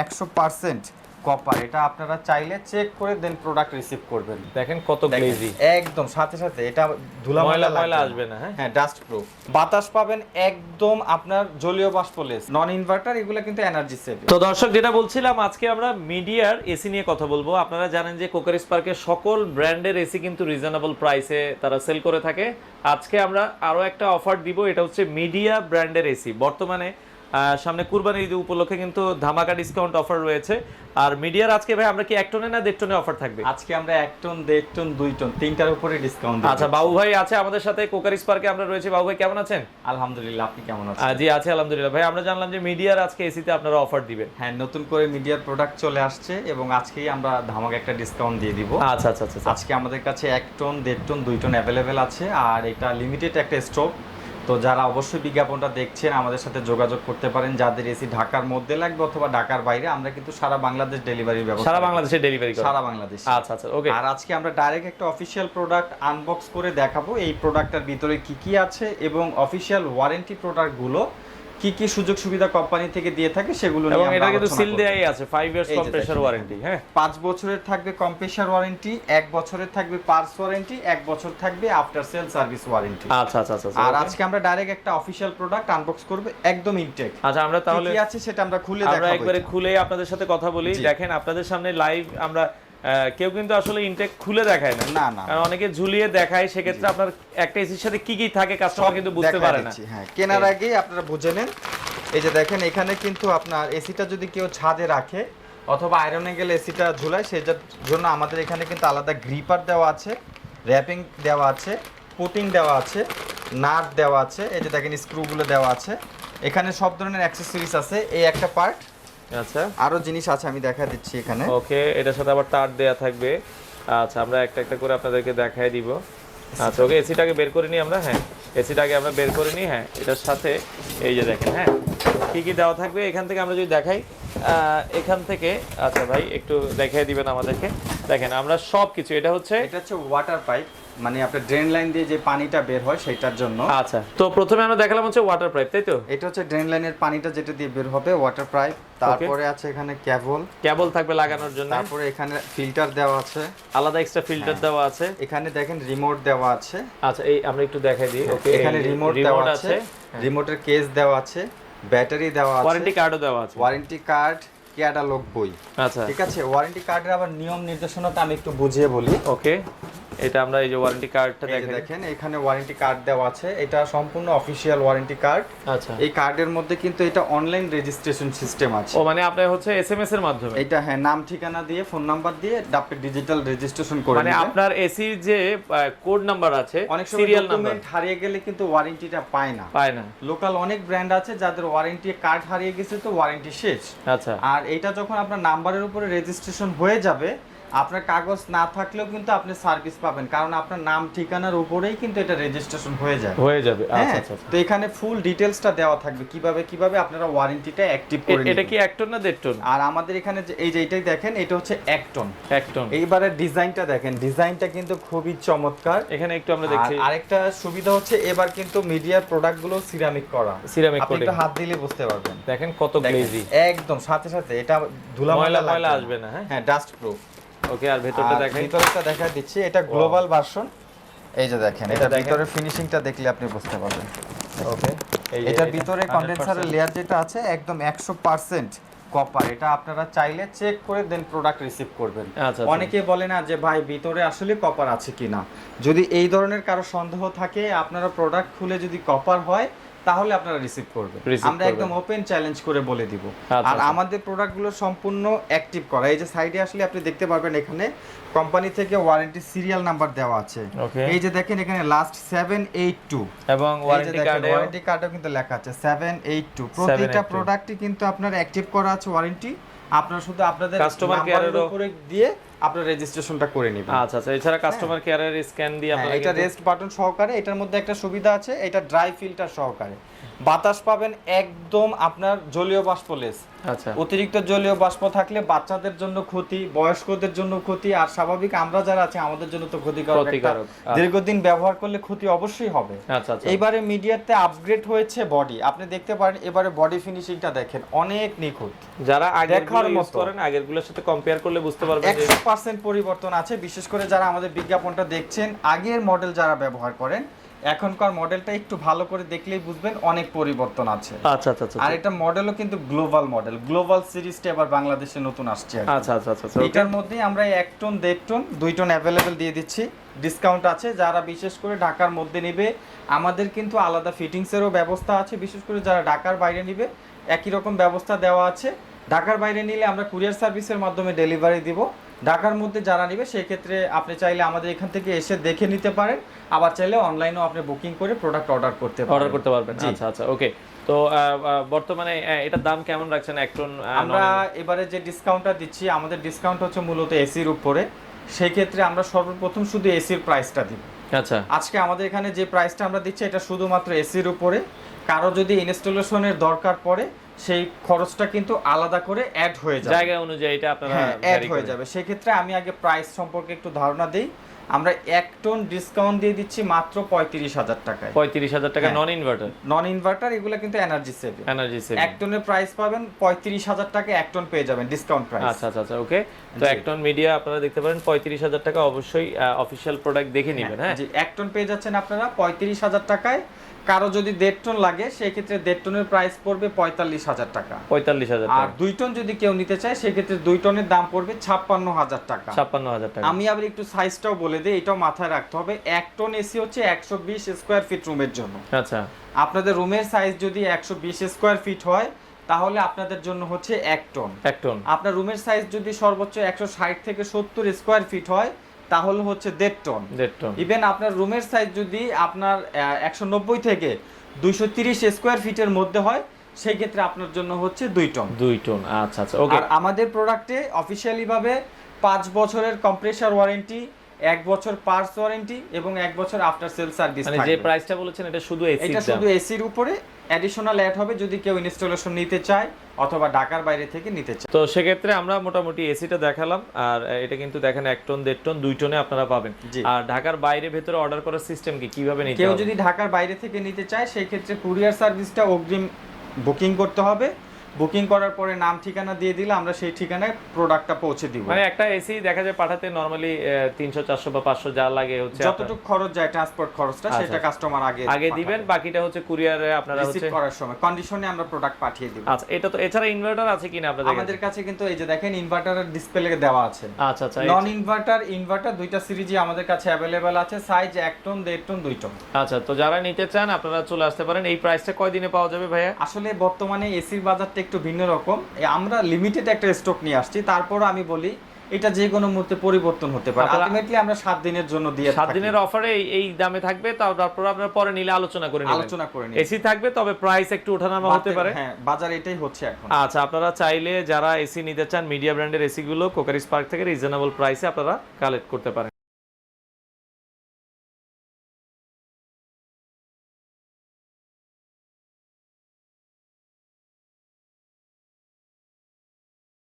100% copper. এটা আপনারা চাইলে চেক করে দেন প্রোডাক্ট রিসিভ করবেন। দেখেন কত গ্লেজি, একদম সাথে সাথে এটা ধুলা ময়লা ময়লা আসবে না। হ্যাঁ ডাস্ট প্রুফ, বাতাস পাবেন একদম আপনার জলীয় বাষ্পলেস, নন ইনভার্টার, এগুলো কিন্তু এনার্জি সেভ। তো দর্শক যেটা বলছিলাম, আজকে আমরা মিডিয়ার এসি নিয়ে কথা বলবো। আপনারা জানেন যে কোকারিস পার্কে সকল ব্র্যান্ডের এসি কিন্তু রিজনেবল প্রাইসে তারা সেল করে থাকে। আজকে আমরা আরো একটা অফার দিব, এটা হচ্ছে মিডিয়া ব্র্যান্ডের এসি। বর্তমানে সামনে কুরবানির ঈদ উপলক্ষে কিন্তু ধামাকা ডিসকাউন্ট অফার রয়েছে। আর মিডিয়ার আজকে ভাই আমরা কি 1 টনে না 1.5 টনে অফার থাকবে? আজকে আমরা 1 টন, 1.5 টন, 2 টন, তিনটার উপরে ডিসকাউন্ট দিব। আচ্ছা, বাবু ভাই আছে আমাদের সাথে, কোকারিস পার্কে আমরা রয়েছে। বাবু ভাই কেমন আছেন? আলহামদুলিল্লাহ, আপনি কেমন আছেন? জি আছে আলহামদুলিল্লাহ। ভাই আমরা জানলাম যে মিডিয়ার আজকে এসিতে আপনারা অফার দিবেন। হ্যাঁ, নতুন করে মিডিয়ার প্রোডাক্ট চলে আসছে এবং আজকেই আমরা ধামাকা একটা ডিসকাউন্ট দিয়ে দিব। আচ্ছা আচ্ছা আচ্ছা। আজকে আমাদের কাছে 1 টন, 1.5 টন, 2 টন অ্যাভেলেবেল আছে। আর এটা লিমিটেড একটা স্টক। তো যারা অবশ্যই বিজ্ঞাপনটা দেখছেন আমাদের সাথে যোগাযোগ করতে পারেন, যাদের এসি ঢাকার মধ্যে লাগবে অথবা ঢাকার বাইরে। আমরা কিন্তু সারা বাংলাদেশ ডেলিভারির ব্যবস্থা, সারা বাংলাদেশে ডেলিভারি করি, সারা বাংলাদেশ। আচ্ছা আচ্ছা ওকে। আর আজকে আমরা ডাইরেক্ট একটা অফিশিয়াল প্রোডাক্ট আনবক্স করে দেখাবো, এই প্রোডাক্টটার ভিতরে কি কি আছে এবং অফিশিয়াল ওয়ারেন্টি প্রোডাক্টগুলো কি কি সুযোগ সুবিধা কোম্পানি থেকে দিয়ে থাকে সেগুলো নিয়ে আমরা এটা কিন্তু আলোচনা সিল করব। দেয়াই আছে 5 ইয়ার্স কম্প্রেসার ওয়ারেন্টি। হ্যাঁ, 5 বছরের থাকবে কম্প্রেসার ওয়ারেন্টি, 1 বছরের থাকবে পার্টস ওয়ারেন্টি, 1 বছর থাকবে আফটার সেল সার্ভিস ওয়ারেন্টি। আচ্ছা আচ্ছা আচ্ছা। আর আজকে আমরা ডাইরেক্ট একটা অফিশিয়াল প্রোডাক্ট আনবক্স করব, একদম ইনটেক। আচ্ছা, আমরা তাহলে কি আছে সেটা আমরা খুলে দেখাবো। আমরা একবারে খুলে আপনাদের সাথে কথা বলি। দেখেন আপনাদের সামনে লাইভ আমরা কেউ কিন্তু আসলে ইনটেক খুলে দেখায় না, কারণ অনেকে ঝুলিয়ে দেখায়। সেক্ষেত্রে আপনার একটা এসির সাথে কি কি থাকে কাস্টমার কিন্তু বুঝতে পারে না। হ্যাঁ, কেনার আগে আপনারা বুঝে নেন। এই যে দেখেন, এখানে কিন্তু আপনার এসিটা যদি কেউ ছাদে রাখে অথবা আয়রনে গেলে এসিটা ঝুলায়, সেটার জন্য আমাদের এখানে কিন্তু আলাদা গ্রিপার দেওয়া আছে, র্যাপিং দেওয়া আছে, পুটিং দেওয়া আছে, নাট দেওয়া আছে। এই যে দেখেন স্ক্রুগুলো দেওয়া আছে। এখানে সব ধরনের অ্যাকসেসরিজ আছে, এই একটা পার্ট। আচ্ছা, আরো জিনিস আছে, আমি দেখা দিচ্ছি এখানে। ওকে, এটার সাথে আবার তার দেয়া থাকবে। আচ্ছা, আমরা একটা একটা করে আপনাদেরকে দেখায় দিব। আচ্ছা ওকে, এসিটাকে বের করে নিই আমরা। হ্যাঁ, এসিটাকে আমরা বের করে নিই। হ্যাঁ, এটার সাথে এই যে দেখেন, হ্যাঁ কি কি দেওয়া থাকবে এখান থেকে আমরা যদি দেখাই, এখান থেকে। আচ্ছা ভাই একটু দেখিয়ে দিবেন আমাদেরকে। দেখেন আমরা সব কিছু, এটা হচ্ছে ওয়াটার পাইপ, মানে আপনার ড্রেন লাইন দিয়ে যে পানিটা বের হয় সেটার জন্য। আচ্ছা, তো প্রথমে আমরা দেখালাম হচ্ছে ওয়াটার পাইপ, তাই তো? এটা হচ্ছে ড্রেন লাইনের পানিটা যেটা দিয়ে বের হবে, ওয়াটার পাইপ। তারপরে আছে এখানে কেবল থাকবে লাগানোর জন্য। তারপরে এখানে ফিল্টার দেওয়া আছে, আলাদা এক্সট্রা ফিল্টার দেওয়া আছে। এখানে দেখেন রিমোট দেওয়া আছে। আচ্ছা, এই আমরা একটু দেখাই দিই। ওকে, এখানে রিমোট দেওয়া আছে, রিমোটের কেস দেওয়া আছে, ব্যাটারি দেওয়া আছে, ওয়ারেন্টি কার্ডও দেওয়া আছে, ওয়ারেন্টি কার্ড, ক্যাটালগ বই। আচ্ছা ঠিক আছে, ওয়ারেন্টি কার্ডের আবার নিয়ম নির্দেশনাটা আমি একটু বুঝিয়ে বলি। ওকে, এটা আমরা এই যে ওয়ারেন্টি কার্ডটা দেখেন, এখানে ওয়ারেন্টি কার্ড দেওয়া আছে। এটা সম্পূর্ণ অফিশিয়াল ওয়ারেন্টি কার্ড। আচ্ছা, এই কার্ডের মধ্যে কিন্তু এটা অনলাইন রেজিস্ট্রেশন সিস্টেম আছে। ও মানে আপনি হচ্ছে এসএমএস এর মাধ্যমে এটা, হ্যাঁ, নাম ঠিকানা দিয়ে ফোন নাম্বার দিয়ে আপনি ডিজিটাল রেজিস্ট্রেশন করে মানে আপনার এসির যে কোড নাম্বার আছে, অনেক সময় সিরিয়াল নাম্বার ডকুমেন্ট হারিয়ে গেলে কিন্তু ওয়ারেন্টিটা পায় না। লোকাল অনেক ব্র্যান্ড আছে যাদের ওয়ারেন্টি কার্ড হারিয়ে গেছে, তো ওয়ারেন্টি শেষ। আচ্ছা, আর এটা যখন আপনার নাম্বারের উপরে রেজিস্ট্রেশন হয়ে যাবে, আপনার কাগজ না থাকলেও কিন্তু আপনি সার্ভিস পাবেন, কারণ আপনার নাম ঠিকানার উপরেই কিন্তু এটা রেজিস্ট্রেশন হয়ে যাবে। আচ্ছা আচ্ছা, তো এখানে ফুল ডিটেইলসটা দেওয়া থাকবে কিভাবে আপনারা ওয়ারেন্টিটা অ্যাক্টিভ করে নেবেন। এটা কি 1 টন না 1.5 টন? আর আমাদের এখানে যে এই যে এটাই দেখেন, এটা হচ্ছে 1 টন। এইবারে ডিজাইনটা দেখেন, ডিজাইনটা কিন্তু খুবই চমৎকার। এখানে একটু আমরা দেখছি। আরেকটা সুবিধা হচ্ছে এবার কিন্তু মিডিয়ার প্রোডাক্টগুলো সিরামিক করা, আপনি একটু হাত দিলে বুঝতে পারবেন। দেখেন কত গ্লেজি, একদম সাথে সাথে এটা ধুলা ময়লা আসবে না। হ্যাঁ, ডাস্ট প্রুফ। ওকে, আর ভেতরটা দেখাই। ভিতরটা দেখা দিচ্ছি, এটা গ্লোবাল ভার্সন। এই যে দেখেন, এটা ভিতরে ফিনিশিংটা দেখলে আপনি বুঝতে পারবেন। ওকে, এটার ভিতরে কন্ডেন্সারের লেয়ার যেটা আছে একদম 100% কপার। এটা আপনারা চাইলে চেক করে দেন প্রোডাক্ট রিসিভ করবেন। অনেকে বলে না যে ভাই ভিতরে আসলে কপার আছে কিনা। যদি এই ধরনের কারো সন্দেহ থাকে, আপনারা প্রোডাক্ট খুলে যদি কপার হয় তাহলে আপনারা রিসিভ করবেন। আমরা একদম ওপেন চ্যালেঞ্জ করে বলে দিব। আর আমাদের প্রোডাক্টগুলো সম্পূর্ণ অ্যাক্টিভ করা। এই যে সাইডে আসলে আপনি দেখতে পারবেন, এখানে কোম্পানি থেকে ওয়ারেন্টি সিরিয়াল নাম্বার দেওয়া আছে। এই যে দেখেন, এখানে লাস্ট 782 এবং ওয়ারেন্টি কার্ডও কিন্তু লেখা আছে 782। প্রতিটা প্রোডাক্টই কিন্তু আপনার অ্যাক্টিভ করা আছে ওয়ারেন্টি। আপনারা শুধু আপনাদের কাস্টমার কেয়ারের উপরে দিয়ে আপনার রেজিস্ট্রেশনটা করে নেবেন। আচ্ছা আচ্ছা, এছাড়া কাস্টমার কেয়ারের স্ক্যান দিয়ে আপনারা এটা রেস্ট বাটন সহকারে। এটার মধ্যে একটা সুবিধা আছে, এটা ড্রাই ফিল্টার সহকারে। বাতাস পাবেন একদম আপনার জলীয় বাষ্পলেস। আচ্ছা, অতিরিক্ত জলীয় বাষ্প থাকলে বাচ্চাদের জন্য ক্ষতি, বয়স্কদের জন্য ক্ষতি, আর স্বাভাবিক আমরা যারা আছি আমাদের জন্য তো ক্ষতিকারক। দীর্ঘদিন ব্যবহার করলে ক্ষতি অবশ্যই হবে। আচ্ছা আচ্ছা, এবারে মিডিয়াতে আপগ্রেড হয়েছে বডি। আপনি দেখতে পারেন এবারে বডি ফিনিশিংটা দেখেন, অনেক নিখুঁত। যারা আগের ইউজ করেন আগেরগুলোর সাথে কম্পেয়ার করলে বুঝতে পারবেন যে 100% পরিবর্তন আছে। বিশেষ করে যারা আমাদের বিজ্ঞাপনটা দেখছেন, আগের মডেল যারা ব্যবহার করেন, এখনকার মডেলটা একটু ভালো করে দেখলেই বুঝবেন অনেক পরিবর্তন আছে। আচ্ছা আচ্ছা আচ্ছা। আর এটা মডেলও কিন্তু গ্লোবাল মডেল, গ্লোবাল সিরিজটা এবার বাংলাদেশে নতুন আসছে। আচ্ছা আচ্ছা আচ্ছা। এটার মধ্যে আমরা 1 টন 1.5 টন 2 টন অ্যাভেলেবেল দিয়ে দিচ্ছি, ডিসকাউন্ট আছে। যারা বিশেষ করে ঢাকার মধ্যে নেবে, আমাদের কিন্তু আলাদা ফিটিংসেরও ব্যবস্থা আছে। বিশেষ করে যারা ঢাকার বাইরে নেবে, একই রকম ব্যবস্থা দেওয়া আছে। ঢাকার বাইরে নিলে আমরা কুরিয়ার সার্ভিসের মাধ্যমে ডেলিভারি দিব। ঢাকার মধ্যে যারা নেবে সেই ক্ষেত্রে আপনি চাইলে আমাদের এখান থেকে এসে দেখে নিতে পারেন, আবার চাইলে অনলাইনেও আপনি বুকিং করে প্রোডাক্ট অর্ডার করতে পারবেন। আচ্ছা আচ্ছা, ওকে। তো বর্তমানে এটার দাম কেমন রাখছেন 1 টন? আমরা এবারে যে ডিসকাউন্টটা দিচ্ছি, আমাদের ডিসকাউন্ট হচ্ছে মূলত এসির উপরে। সেই ক্ষেত্রে আমরা সর্বপ্রথম শুধু এসির প্রাইসটা দিব। আচ্ছা, আজকে আমাদের এখানে যে প্রাইসটা আমরা দিচ্ছি, এটা শুধুমাত্র এসির উপরে। কারো যদি ইনস্টলেশনের দরকার পড়ে, সেই খরচটা কিন্তু আলাদা করে অ্যাড হয়ে যাবে, জায়গা অনুযায়ী এটা আপনারা অ্যাড হয়ে যাবে। সেই ক্ষেত্রে আমি আগে প্রাইস সম্পর্কে একটু ধারণা দেই। আমরা 1 টন ডিসকাউন্ট দিয়ে দিচ্ছি মাত্র 35,000 টাকায়। 35,000 টাকা নন ইনভার্টার এগুলো কিন্তু এনার্জি সেভিং। 1 টনের প্রাইস পাবেন 35,000 টাকা, 1 টন পেয়ে যাবেন ডিসকাউন্ট প্রাইস। আচ্ছা আচ্ছা আচ্ছা, ওকে। তো 1 টন মিডিয়া আপনারা দেখতে পারেন 35,000 টাকা। অবশ্যই অফিশিয়াল প্রোডাক্ট দেখে নেবেন। হ্যাঁ জি, 1 টন পেয়ে যাচ্ছেন আপনারা 35,000 টাকায়। কারো যদি 1.5 টন লাগে, সেই ক্ষেত্রে 1.5 টনের প্রাইস পড়বে 45,000 টাকা। 45,000 আর 2 টন যদি কেউ নিতে চায়, সেই ক্ষেত্রে 2 টনের দাম পড়বে 56,000 টাকা। 56,000 টাকা। আমি আবার একটু সাইজটাও বলে দেই, এটাও মাথায় রাখতে হবে। 1 টন এসি হচ্ছে 120 স্কয়ার ফিট রুমের জন্য। আচ্ছা, আপনাদের রুমের সাইজ যদি 120 স্কয়ার ফিট হয়, তাহলে আপনাদের জন্য হচ্ছে 1 টন। আপনার রুমের সাইজ যদি সর্বোচ্চ 160 থেকে 70 স্কয়ার ফিট হয়, তাহলে হচ্ছে 1.5 টন। ইভেন আপনার রুমের সাইজ যদি আপনার 190 থেকে 230 স্কয়ার ফিটের মধ্যে হয়, সেই ক্ষেত্রে আপনার জন্য হচ্ছে 2 টন। আচ্ছা আচ্ছা, ওকে। আর আমাদের প্রোডাক্টে অফিশিয়ালি ভাবে 5 বছরের কম্প্রেসার ওয়ারেন্টি, 1 বছর পার্টস ওয়ারেন্টি এবং 1 বছর আফটার সেল সার্ভিস থাকবে। মানে যে প্রাইসটা বলেছেন এটা শুধু এসি, এটা শুধু এসির উপরে। অ্যাডিশনাল অ্যাড হবে যদি কেউ ইনস্টলেশন নিতে চায় অথবা ঢাকার বাইরে থেকে নিতে চায়। তো সেক্ষেত্রে আমরা মোটামুটি এসিটা দেখালাম। আর এটা কিন্তু দেখেন 1 টন 1.5 টন 2 টনে আপনারা পাবেন। আর ঢাকার বাইরে ভেতরে অর্ডার করার সিস্টেম কি, কিভাবে নিতে হবে? কেউ যদি ঢাকার বাইরে থেকে নিতে চায়, সেই ক্ষেত্রে কুরিয়ার সার্ভিসটা অগ্রিম বুকিং করতে হবে। বুকিং করার পরে নাম ঠিকানা দিয়ে দিলে আমরা সেই ঠিকানায় প্রোডাক্টটা পৌঁছে দিব। মানে একটা এসি দেখা যায় পাঠাতে নরমালি 300 400 বা 500 যা লাগে হচ্ছে যতটুকু খরচ যায় ট্রান্সপোর্ট খরচটা, সেটা কাস্টমার আগে দিবেন। বাকিটা হচ্ছে কুরিয়ারে আপনারা হচ্ছে রিসিভ করার সময় কন্ডিশনে আমরা প্রোডাক্ট পাঠিয়ে দিব। আচ্ছা, এটা তো এছাড়া ইনভার্টার আছে কিনা আপনাদের? আমাদের কাছে কিন্তু এই যে দেখেন ইনভার্টারের ডিসপ্লে দেওয়া আছে। আচ্ছা আচ্ছা, নন ইনভার্টার দুইটা সিরিজই আমাদের কাছে अवेलेबल আছে। Size 1 ton 1.5 ton 2 ton. আচ্ছা, তো যারা নিতে চান আপনারা চলে আসতে পারেন। এই প্রাইসটা কয় দিনে পাওয়া যাবে ভাইয়া? আসলে বর্তমানে এসির বাজারটা একটু ভিন্ন রকম। আমরা লিমিটেড একটা স্টক নিয়ে আসছি। তারপরও আমি বলি, এটা যে কোনো মুহূর্তে পরিবর্তন হতে পারে। আলটিমেটলি আমরা 7 দিনের জন্য দিয়ে থাকি। 7 দিনের অফারে এই দামে থাকবে। তারপর আপনারা পরে নিলে আলোচনা করে নিন। এসি থাকবে, তবে প্রাইস একটু ওঠানামা হতে পারে। হ্যাঁ, বাজার এটাই হচ্ছে এখন। আচ্ছা, আপনারা চাইলে যারা এসি নিতে চান, মিডিয়া ব্র্যান্ডের এসি গুলো কোকারিস পার্ক থেকে রিজনেবল প্রাইসে আপনারা কালেক্ট করতে পারেন।